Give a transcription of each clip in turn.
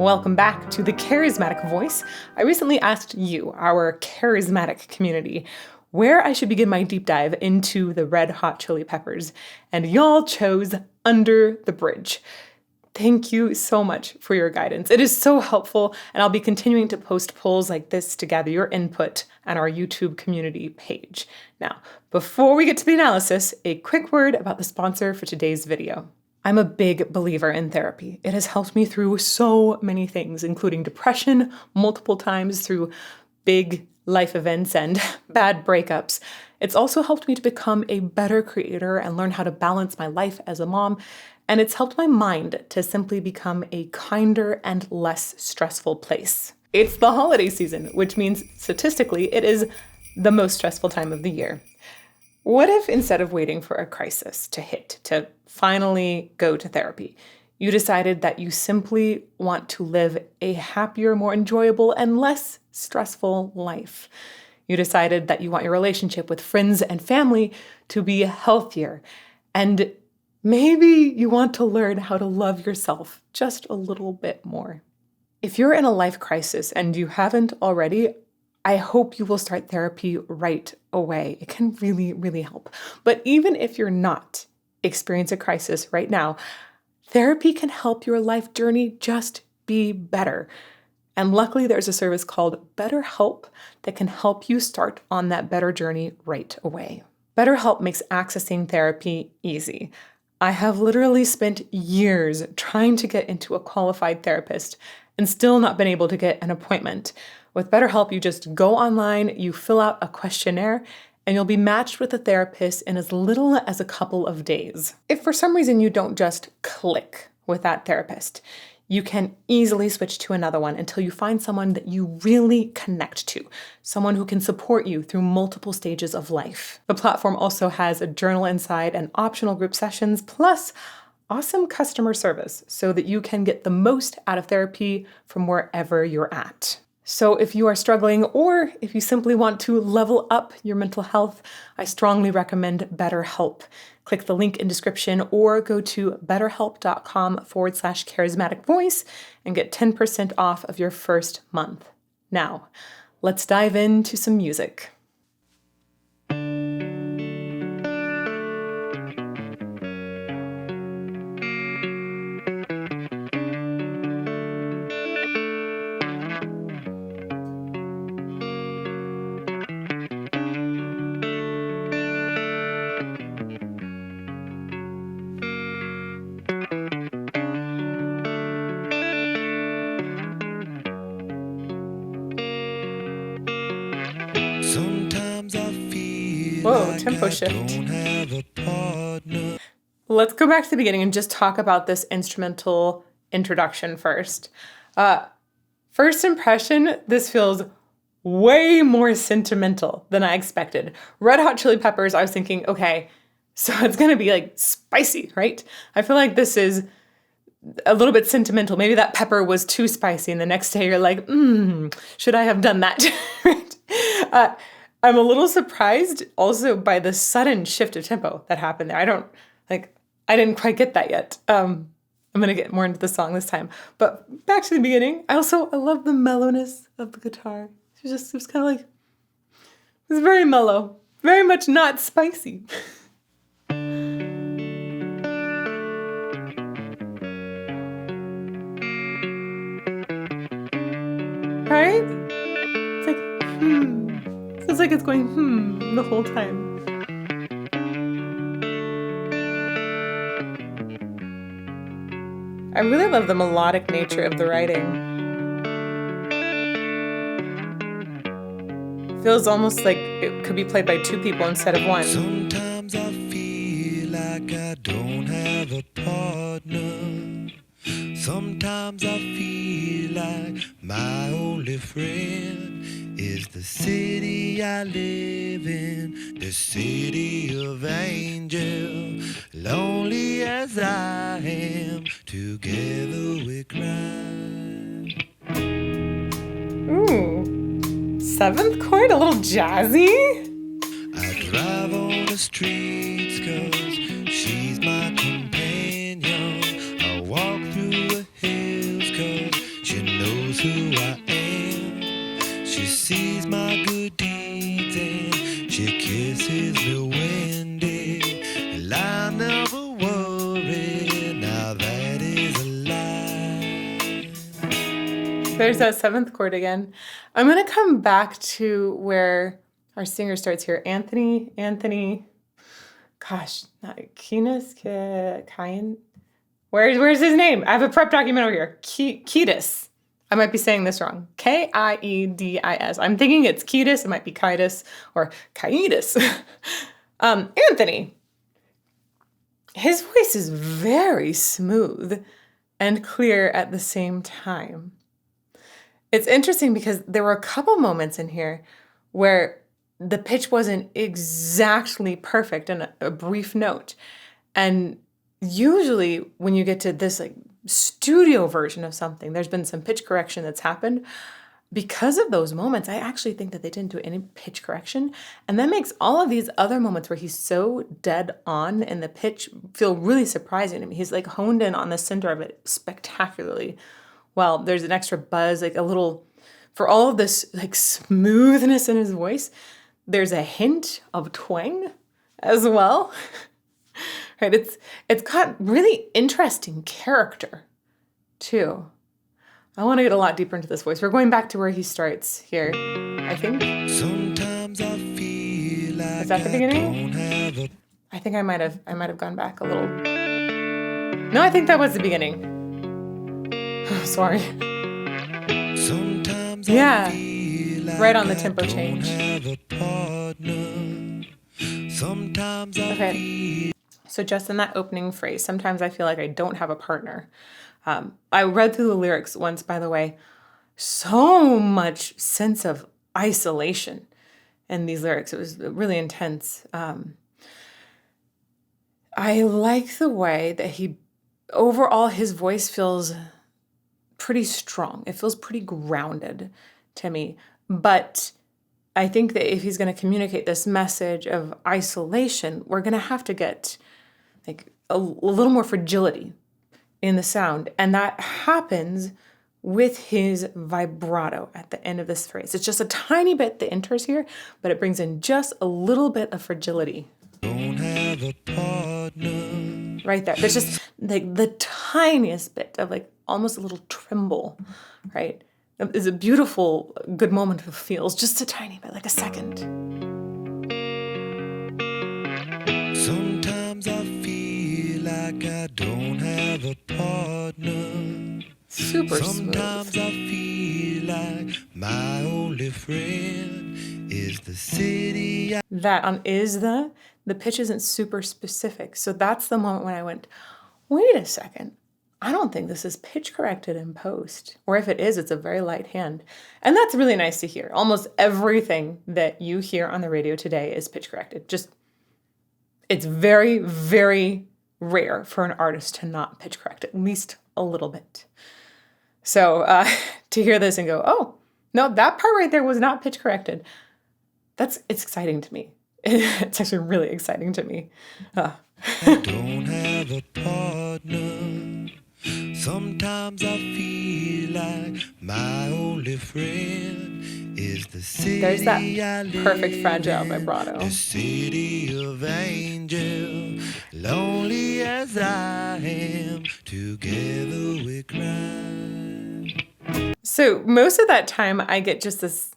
Welcome back to the Charismatic Voice. I recently asked you, our charismatic community, where I should begin my deep dive into the Red Hot Chili Peppers, and y'all chose Under the Bridge. Thank you so much for your guidance. It is so helpful, and I'll be continuing to post polls like this to gather your input on our YouTube community page. Now, before we get to the analysis, a quick word about the sponsor for today's video. I'm a big believer in therapy. It has helped me through so many things, including depression multiple times through big life events and bad breakups. It's also helped me to become a better creator and learn how to balance my life as a mom. And it's helped my mind to simply become a kinder and less stressful place. It's the holiday season, which means statistically it is the most stressful time of the year. What if instead of waiting for a crisis to hit, to finally go to therapy, you decided that you simply want to live a happier, more enjoyable, and less stressful life? You decided that you want your relationship with friends and family to be healthier, and maybe you want to learn how to love yourself just a little bit more. If you're in a life crisis and you haven't already, I hope you will start therapy right away. It can really, really help. But even if you're not experiencing a crisis right now, therapy can help your life journey just be better. And luckily, there's a service called BetterHelp that can help you start on that better journey right away. BetterHelp makes accessing therapy easy. I have literally spent years trying to get into a qualified therapist and still not been able to get an appointment. With BetterHelp, you just go online, you fill out a questionnaire, and you'll be matched with a therapist in as little as a couple of days. If for some reason you don't just click with that therapist, you can easily switch to another one until you find someone that you really connect to, someone who can support you through multiple stages of life. The platform also has a journal inside and optional group sessions, plus awesome customer service so that you can get the most out of therapy from wherever you're at. So if you are struggling, or if you simply want to level up your mental health, I strongly recommend BetterHelp. Click the link in description or go to betterhelp.com/charismatic voice and get 10% off of your first month. Now, let's dive into some music. Whoa, tempo shift. Let's go back to the beginning and just talk about this instrumental introduction first. First impression, this feels way more sentimental than I expected. Red Hot Chili Peppers, I was thinking, okay, so it's gonna be like spicy, right? I feel like this is a little bit sentimental. Maybe that pepper was too spicy, and the next day you're like, should I have done that? Right? I'm a little surprised also by the sudden shift of tempo that happened there. I didn't quite get that yet. I'm going to get more into the song this time. But back to the beginning, I love the mellowness of the guitar. It was kind of like, it was very mellow, very much not spicy. Right? It's like, Feels like it's going, the whole time. I really love the melodic nature of the writing. Feels almost like it could be played by two people instead of one. Sometimes I feel like I don't have a partner. Sometimes I feel like my only friend is the city I live in, the city of angels. Lonely as I am, together we cry. Ooh, seventh chord, a little jazzy. I drive on the streets 'cause she's my companion. I walk through the hills 'cause she knows who I am. She sees my good deeds and she kisses me windy. And I never worry, now that is a lie. There's that seventh chord again. I'm going to come back to where our singer starts here. Anthony, gosh, not Keenis, Kyan. Where's his name? I have a prep document over here. Kiedis. I might be saying this wrong. Kiedis. I'm thinking it's Kiedis. It might be Kiedis or Kiedis. Anthony. His voice is very smooth and clear at the same time. It's interesting because there were a couple moments in here where the pitch wasn't exactly perfect in a brief note. And usually when you get to this like studio version of something, there's been some pitch correction that's happened. Because of those moments, I actually think that they didn't do any pitch correction. And that makes all of these other moments where he's so dead on in the pitch feel really surprising to me. He's like honed in on the center of it spectacularly. Well, there's an extra buzz, like a little, for all of this like smoothness in his voice, there's a hint of twang as well. Right? It's got really interesting character too. I want to get a lot deeper into this voice. We're going back to where he starts here, I think. Sometimes I feel like Is that the I beginning? don't have a I think I might have gone back a little. No, I think that was the beginning. Oh, sorry. Sometimes Yeah, I feel like right on the I tempo don't change. have a partner. Sometimes I Okay. feel So just in that opening phrase, sometimes I feel like I don't have a partner. I read through the lyrics once, by the way, so much sense of isolation in these lyrics. It was really intense. I like the way that overall, his voice feels pretty strong. It feels pretty grounded to me. But I think that if he's going to communicate this message of isolation, we're going to have to get like a little more fragility in the sound. And that happens with his vibrato at the end of this phrase. It's just a tiny bit that enters here, but it brings in just a little bit of fragility. don't have a partner. Right there. There's just like the tiniest bit of like almost a little tremble, right? It's a beautiful, good moment of feels, just a tiny bit, like a second. Sometimes I feel like I don't have a partner. Super Sometimes smooth. I feel like my only friend is the city I That on is the pitch isn't super specific. So that's the moment when I went, wait a second. I don't think this is pitch corrected in post. Or if it is, it's a very light hand. And that's really nice to hear. Almost everything that you hear on the radio today is pitch corrected. Just, it's very, very rare for an artist to not pitch correct, at least a little bit. So to hear this and go, oh, no, that part right there was not pitch corrected. It's exciting to me. It's actually really exciting to me. don't have a partner. Sometimes I feel like my only friend is the city There's that I live perfect fragile in, vibrato. the city of angel. Lonely as I am, together we cry. So most of that time I get just this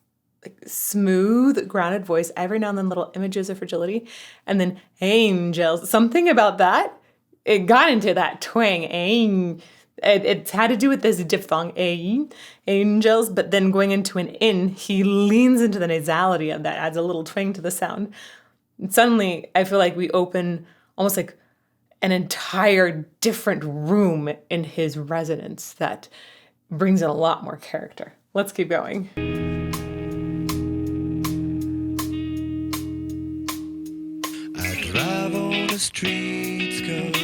like smooth, grounded voice, every now and then little images of fragility, and then angels. Something about that, it got into that twang. It had to do with this diphthong, angels, but then going into an in, he leans into the nasality of that, adds a little twang to the sound. And suddenly, I feel like we open almost like an entire different room in his resonance that brings in a lot more character. Let's keep going. I drive on the streets 'cause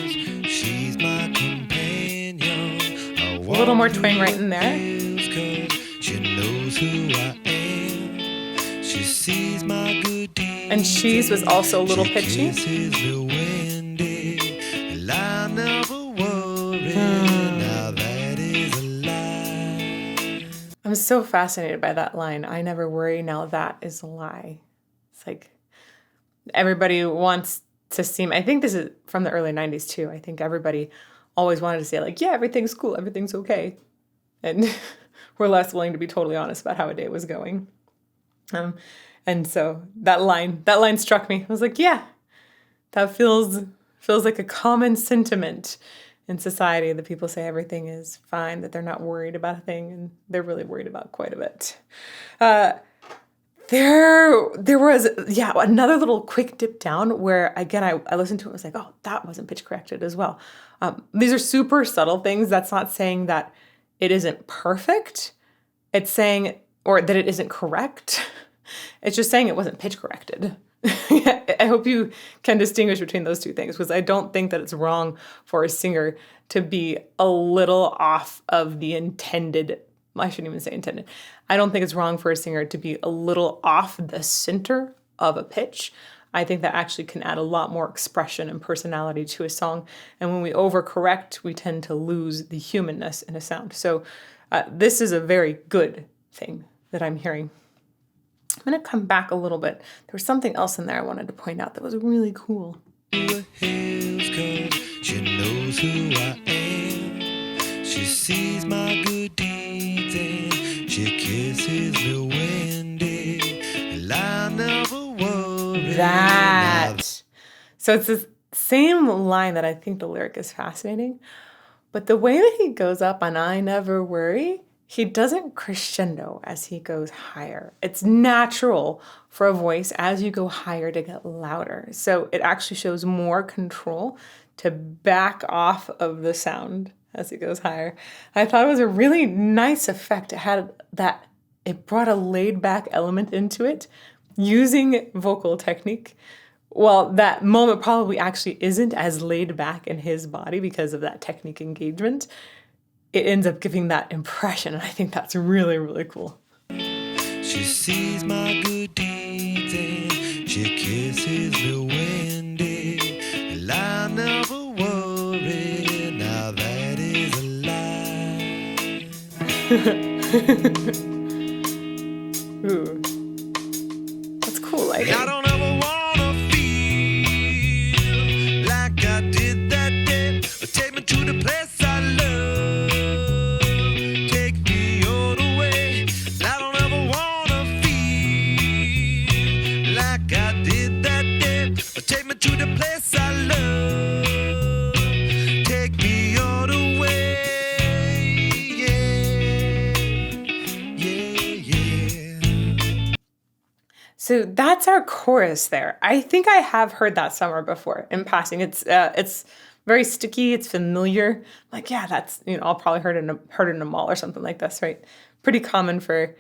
she's my companion. I A little more twang right in there. there. She knows who I am. She sees my good deeds. And She's was also a little She pitchy. kisses me windy. And I never worry. Now that is a lie. I'm so fascinated by that line. I never worry. Now that is a lie. It's like everybody wants to seem, I think this is from the early 90s too. I think everybody always wanted to say like, yeah, everything's cool. Everything's okay. And we're less willing to be totally honest about how a day was going. And so that line struck me. I was like, yeah, that feels like a common sentiment in society that people say everything is fine, that they're not worried about a thing, and they're really worried about quite a bit. There was, another little quick dip down where, again, I listened to it and was like, oh, that wasn't pitch corrected as well. These are super subtle things. That's not saying that it isn't perfect. It's saying, or that it isn't correct. It's just saying it wasn't pitch corrected. I hope you can distinguish between those two things, because I don't think that it's wrong for a singer to be a little off of the intended. I shouldn't even say intended. I don't think it's wrong for a singer to be a little off the center of a pitch. I think that actually can add a lot more expression and personality to a song. And when we overcorrect, we tend to lose the humanness in a sound. So this is a very good thing that I'm hearing. I'm going to come back a little bit. There was something else in there I wanted to point out that was really cool. She knows who I am. She sees my good deeds and she kisses me windy. And I never worry. That. So it's the same line that I think the lyric is fascinating. But the way that he goes up on I never worry, he doesn't crescendo as he goes higher. It's natural for a voice as you go higher to get louder. So it actually shows more control to back off of the sound as it goes higher. I thought it was a really nice effect. It brought a laid back element into it using vocal technique. Well, that moment probably actually isn't as laid back in his body because of that technique engagement. It ends up giving that impression, and I think that's really, really cool. She sees my good deeds and she kisses me windy. And I never worry, now that is a lie. Ooh. That's cool, I think. I don't ever wanna feel like I did that day. Take me to the place I love. Take me all the way. I don't ever wanna feel like I did that day. Take me to the place I love. Take me all the way. Yeah. So that's our chorus there. I think I have heard that somewhere before in passing. It's very sticky. It's familiar. Like, yeah, that's, I'll probably heard it in a mall or something like this, right? Pretty common for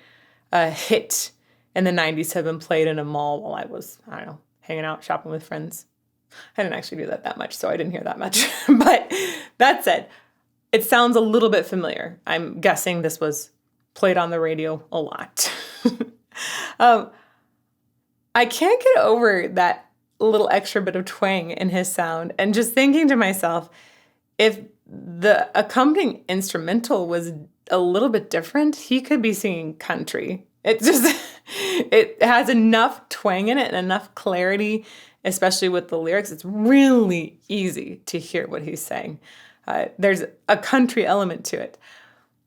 a hit in the 90s to have been played in a mall while I was, hanging out, shopping with friends. I didn't actually do that much, so I didn't hear that much. But that said, it sounds a little bit familiar. I'm guessing this was played on the radio a lot. I can't get over that little extra bit of twang in his sound, and just thinking to myself, if the accompanying instrumental was a little bit different, he could be singing country. It has enough twang in it and enough clarity, especially with the lyrics. It's really easy to hear what he's saying. There's a country element to it.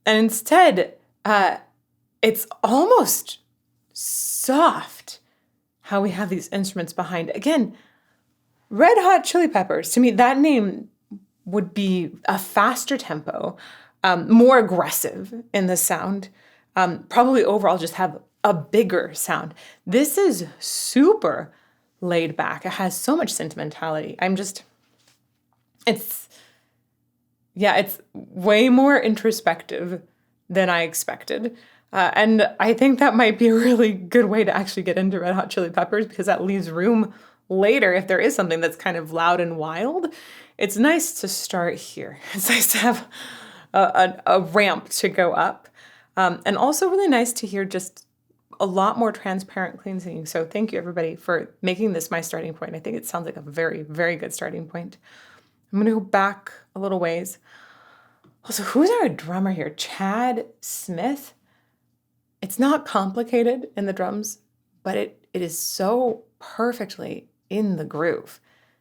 And instead, it's almost soft how we have these instruments behind. Again, Red Hot Chili Peppers, to me, that name would be a faster tempo, more aggressive in the sound, probably overall just have a bigger sound. This is super laid back. It has so much sentimentality. It's way more introspective than I expected. And I think that might be a really good way to actually get into Red Hot Chili Peppers, because that leaves room later if there is something that's kind of loud and wild. It's nice to start here. It's nice to have a ramp to go up. And also really nice to hear just a lot more transparent, clean singing. So thank you, everybody, for making this my starting point. I think it sounds like a very, very good starting point. I'm going to go back a little ways. Also, who's our drummer here? Chad Smith? It's not complicated in the drums, but it is so perfectly in the groove.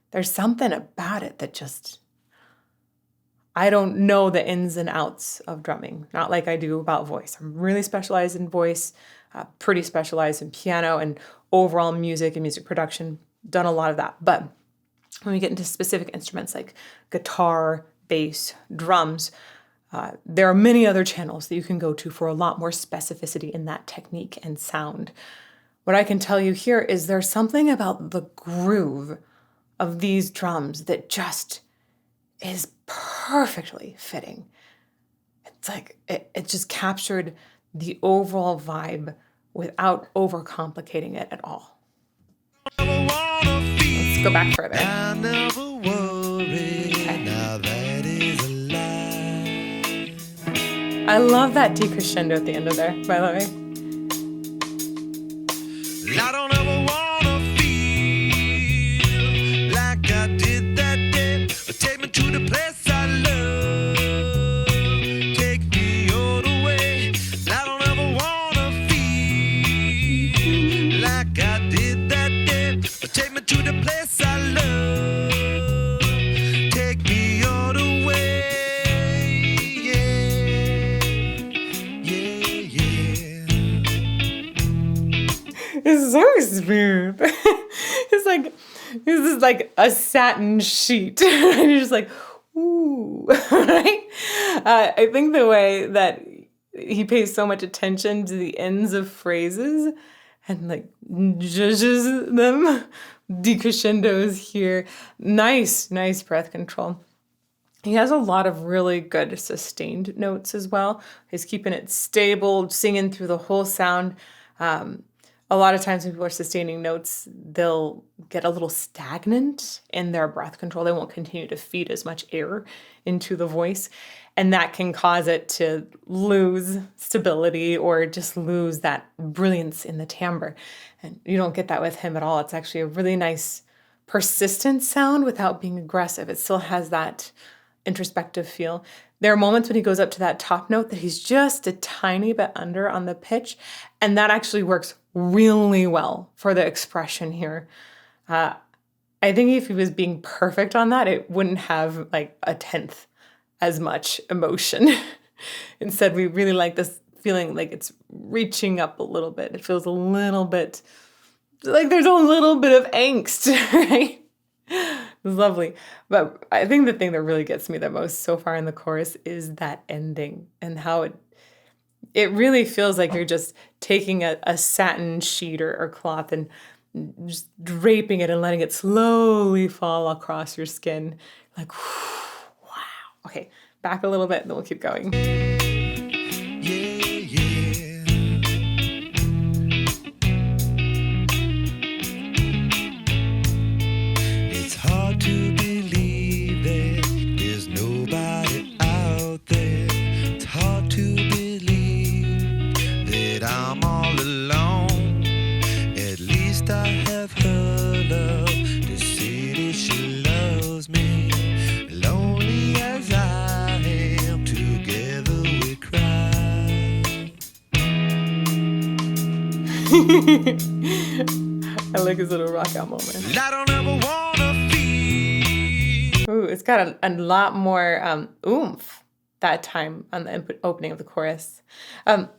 There's something about it that just, I don't know the ins and outs of drumming, not like I do about voice. I'm really specialized in voice, pretty specialized in piano and overall music and music production, done a lot of that. But when we get into specific instruments like guitar, bass, drums, there are many other channels that you can go to for a lot more specificity in that technique and sound. What I can tell you here is there's something about the groove of these drums that just is perfectly fitting. It's like it just captured the overall vibe without overcomplicating it at all. Let's go back further. I never worry. Now that is a lie. I love that decrescendo at the end of there, by the way. I don't ever wanna feel like I did that day. Take me to the place I love. Take me all the way. I don't ever wanna feel like I did that day. Take me to the place I love. Take me all the way. Yeah, yeah, yeah. It's so smooth. This is like a satin sheet. And you're just like, ooh, right? I think the way that he pays so much attention to the ends of phrases and like judges them, decrescendos here. Nice breath control. He has a lot of really good sustained notes as well. He's keeping it stable, singing through the whole sound. A lot of times when people are sustaining notes, they'll get a little stagnant in their breath control. They won't continue to feed as much air into the voice. And that can cause it to lose stability or just lose that brilliance in the timbre. And you don't get that with him at all. It's actually a really nice, persistent sound without being aggressive. It still has that introspective feel. There are moments when he goes up to that top note that he's just a tiny bit under on the pitch, and that actually works really well for the expression here. I think if he was being perfect on that, it wouldn't have like a tenth as much emotion. Instead, we really like this feeling like it's reaching up a little bit. It feels a little bit like there's a little bit of angst, right? It's lovely. But I think the thing that really gets me the most so far in the chorus is that ending and how it really feels like you're just taking a satin sheet or cloth and just draping it and letting it slowly fall across your skin. Like, whew, wow. Okay, back a little bit, then we'll keep going. It's hard to believe that there's nobody out there. It's hard to believe that I'm all alone. At least I have her love to see that she loves me. Lonely as I am, together we cry. I like his little rock out moment. I don't ever wanna feel. Ooh, it's got a lot more oomph that time on the opening of the chorus. The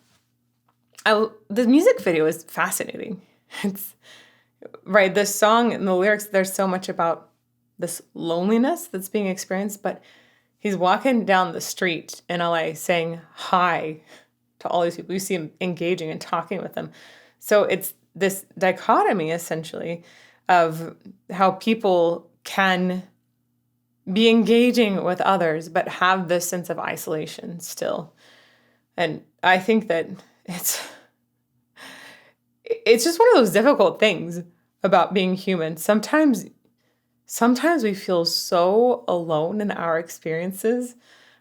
music video is fascinating. It's right. The song and the lyrics, there's so much about this loneliness that's being experienced, but he's walking down the street in LA saying hi to all these people. You see him engaging and talking with them. So it's this dichotomy, essentially, of how people can be engaging with others, but have this sense of isolation still. And I think that it's just one of those difficult things about being human. Sometimes we feel so alone in our experiences.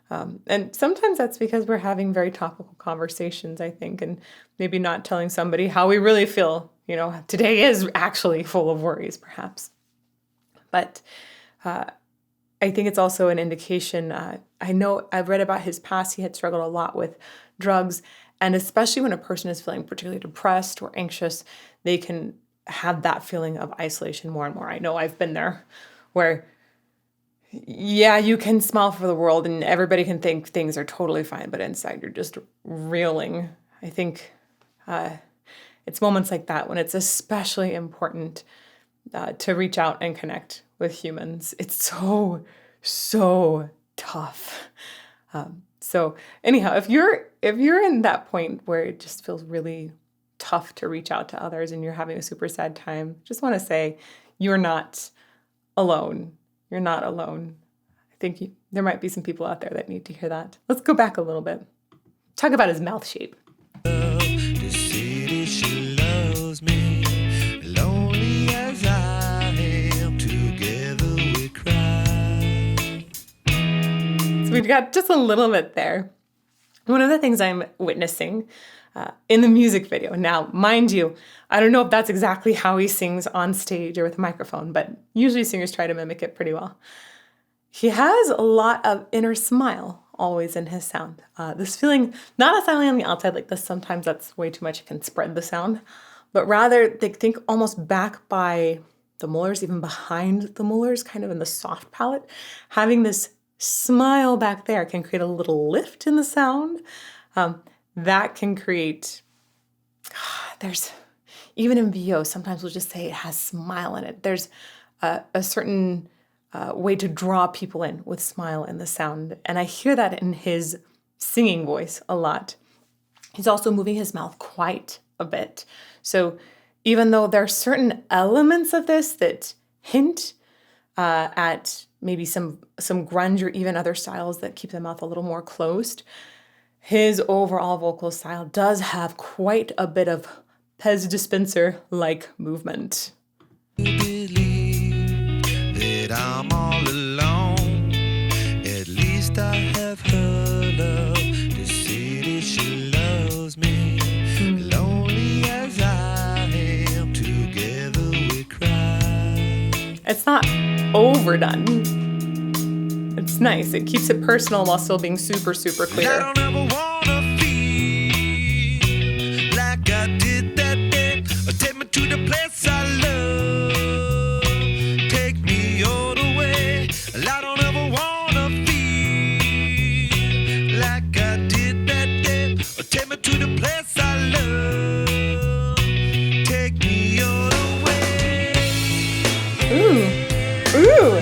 And sometimes that's because we're having very topical conversations, I think, and maybe not telling somebody how we really feel. You know, today is actually full of worries, perhaps. But I think it's also an indication. I know I've read about his past. He had struggled a lot with drugs, And especially when a person is feeling particularly depressed or anxious, they can have that feeling of isolation more and more. I know I've been there where, yeah, you can smile for the world and everybody can think things are totally fine, but inside you're just reeling. I think it's moments like that when it's especially important to reach out and connect with humans. It's so, so tough. So anyhow, if you're in that point where it just feels really tough to reach out to others and you're having a super sad time, just want to say you're not alone. You're not alone. I think there might be some people out there that need to hear that. Let's go back a little bit. Talk about his mouth shape. The city she loves me, lonely as I am, together we cry. So we've got just a little bit there. One of the things I'm witnessing in the music video. Now, mind you, I don't know if that's exactly how he sings on stage or with a microphone, but usually singers try to mimic it pretty well. He has a lot of inner smile always in his sound. This feeling, not necessarily on the outside like this, sometimes that's way too much, it can spread the sound, but rather they think almost back by the molars, even behind the molars, kind of in the soft palate. Having this smile back there can create a little lift in the sound. That can create, there's, even in VO, sometimes we'll just say it has smile in it. There's a certain way to draw people in with smile in the sound. And I hear that in his singing voice a lot. He's also moving his mouth quite a bit. So even though there are certain elements of this that hint at maybe some grunge or even other styles that keep the mouth a little more closed, his overall vocal style does have quite a bit of Pez dispenser-like movement. Believe that I'm all alone. At least I have her love. The city she loves me. Lonely as I am, together we cry. It's not overdone. It's nice. It keeps it personal while still being super, super clear. I don't ever wanna feel like I did that day. Take me to the place I love. Take me all the way. I don't ever wanna feel like I did that day. Take me to the place I love. Take me all the way. Ooh. Ooh.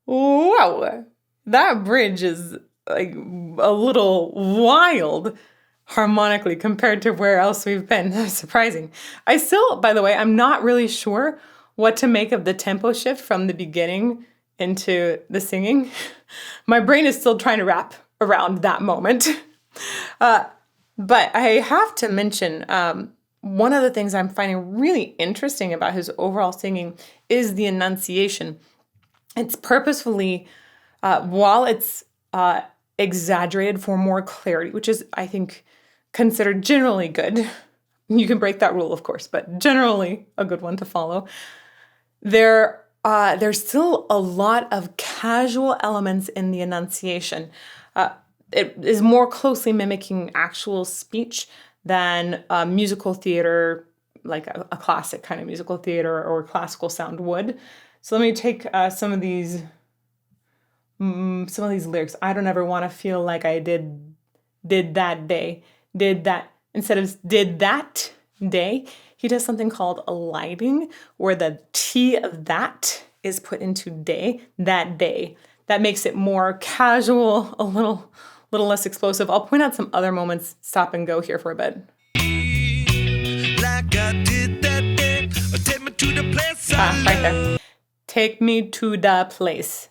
Wow, that bridge is like a little wild harmonically compared to where else we've been. That's surprising. I still, by the way, I'm not really sure what to make of the tempo shift from the beginning into the singing. My brain is still trying to wrap around that moment. But I have to mention, one of the things I'm finding really interesting about his overall singing is the enunciation. It's purposefully, while it's exaggerated for more clarity, which is, I think, considered generally good. You can break that rule, of course, but generally a good one to follow. There's still a lot of casual elements in the enunciation. It is more closely mimicking actual speech than musical theater, like a classic kind of musical theater or classical sound would. So let me take some of these lyrics. I don't ever want to feel like I did that day, did that. Instead of did that day, he does something called a lighting, where the T of that is put into day, that day. That makes it more casual, a little less explosive. I'll point out some other moments, stop and go here for a bit. Like I did that day, take me to the place I right there. Take me to the place.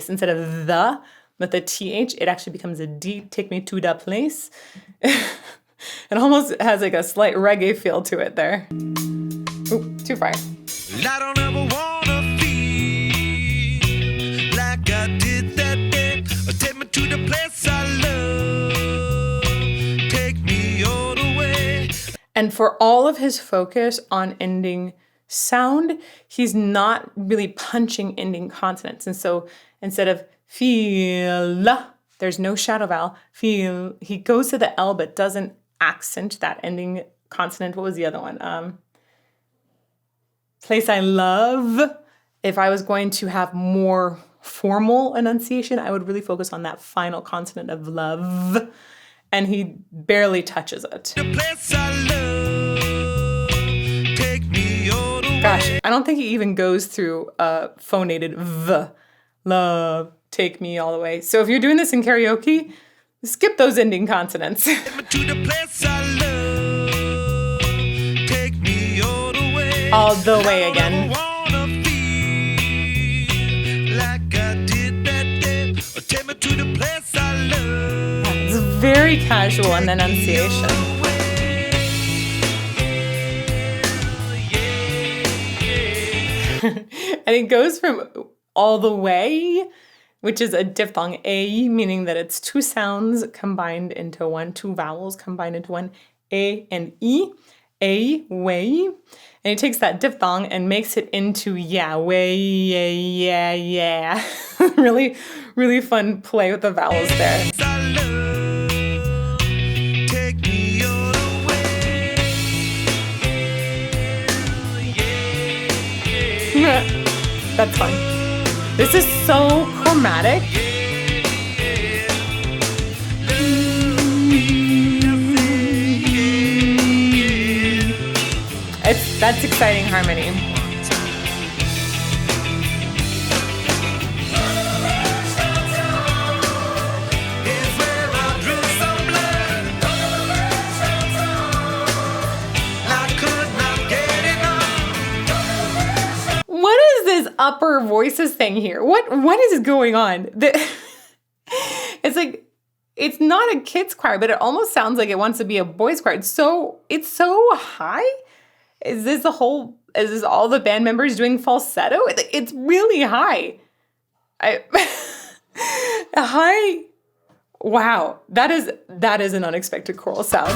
Instead of the, with the TH, it actually becomes a D. Take me to the place. It almost has like a slight reggae feel to it there. Oop, too far. I don't ever wanna feel like I did that day. Take me to the place I love. Take me all the way. And for all of his focus on ending sound, he's not really punching ending consonants. And so instead of feel, there's no shadow vowel, feel, he goes to the L but doesn't accent that ending consonant. What was the other one? Place I love. If I was going to have more formal enunciation, I would really focus on that final consonant of love. And he barely touches it. Gosh, I don't think he even goes through a phonated V. Love, take me all the way. So if you're doing this in karaoke, skip those ending consonants. All the way again. It's very casual in enunciation. And it goes from all the way, which is a diphthong A, meaning that it's two sounds combined into one, two vowels combined into one, A and E, A, way. And he takes that diphthong and makes it into yeah, way, yeah. Really, really fun play with the vowels there. That's fun. This is so chromatic. That's exciting harmony. What is this upper voices thing here? What is going on? It's like, it's not a kids choir, but it almost sounds like it wants to be a boys choir. It's so high. Is this all the band members doing falsetto? It's really high. High. Wow, that is an unexpected choral sound.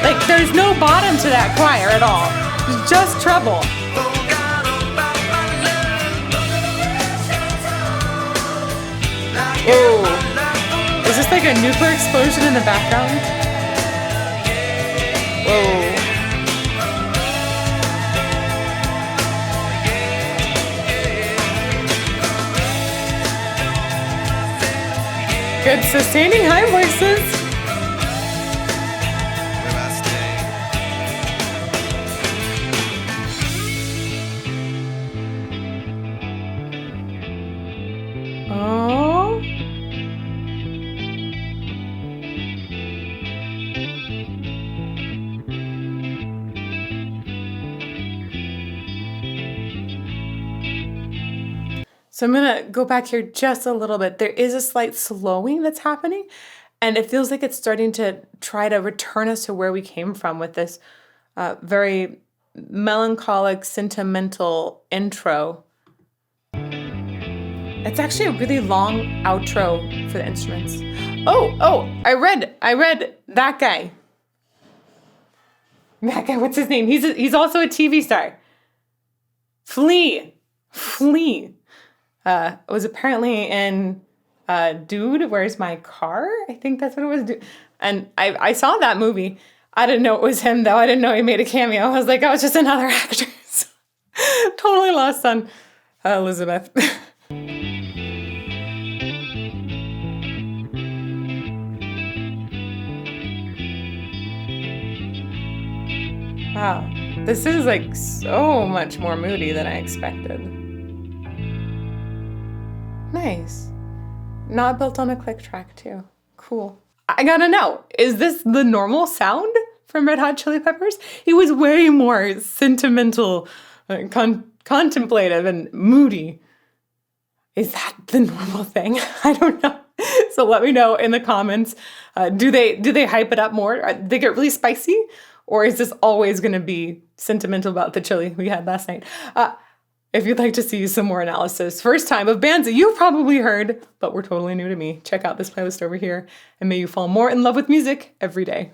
Like, there's no bottom to that choir at all. It's just treble. Whoa. Is this like a nuclear explosion in the background? Whoa. Good sustaining high voices. Oh. So I'm going to go back here just a little bit. There is a slight slowing that's happening, and it feels like it's starting to try to return us to where we came from with this very melancholic, sentimental intro. It's actually a really long outro for the instruments. Oh, I read that guy. That guy, what's his name? He's also a TV star. Flea. Was apparently in Dude, Where's My Car? I think that's what it was. And I saw that movie. I didn't know it was him, though. I didn't know he made a cameo. I was like, oh, it's just another actor. Totally lost on Elizabeth. Wow. This is like so much more moody than I expected. Nice. Not built on a click track, too. Cool. I gotta know, is this the normal sound from Red Hot Chili Peppers? He was way more sentimental, contemplative, and moody. Is that the normal thing? I don't know. So let me know in the comments. Do they hype it up more? Do they get really spicy? Or is this always going to be sentimental about the chili we had last night? If you'd like to see some more analysis, first time of bands that you've probably heard, but were totally new to me, check out this playlist over here, and may you fall more in love with music every day.